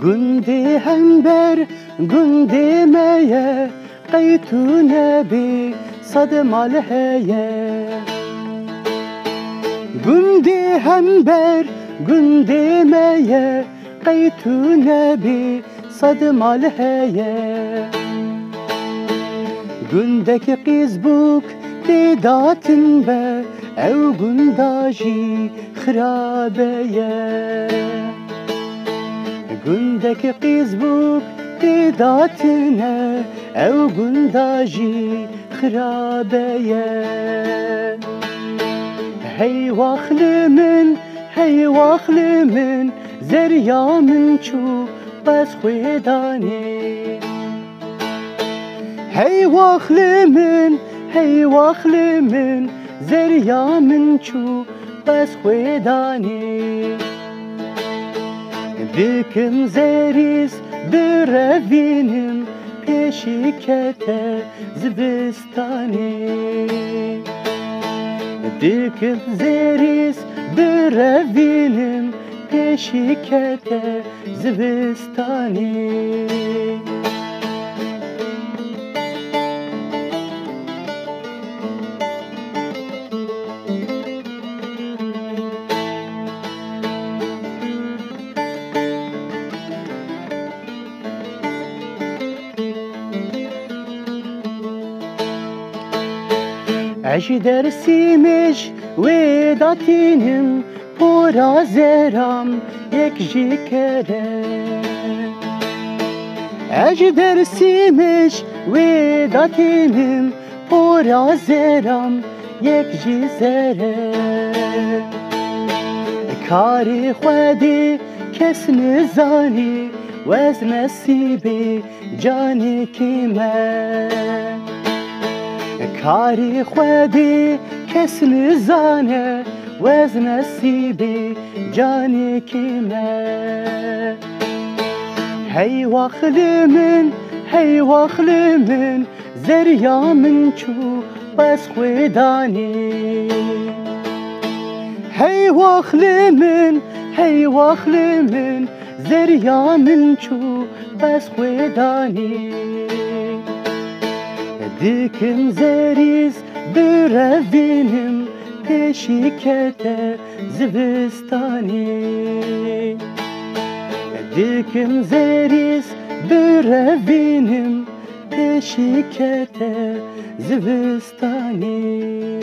گندی هنبر گندی میه قیتو نبی صد مال هیه گندی هنبر گندی میه قیتو نبی صد مال هیه گندک قیز بوک دیداتن به او گنداجی خرابه گندک قیز بوک دیداتنه او گنداجی خرابه هی واخل من زریا من چو بس خویدانی هی واخل من زریا من چو بس خویدانی دکم زریز بروینم پیشی کته زبستانی دکم زریز بروینم پیشی کته زبستانی اجدر سیمش وداتینم پورا زرام یک جی کره اجدر سیمش وداتینم پورا زرام یک جی زره کاری خودی کس نزانی وز نصیبی جانی کیمه کاری خودی کس نزانه وز نصیبی جانی کیمه هی واخل من زریا من چو بس خویدانی هی واخل من زریا من چو بس خویدانی دکم زریز بروینم پیشی کته زبستانی دکم زریز بروینم پیشی کته زبستانی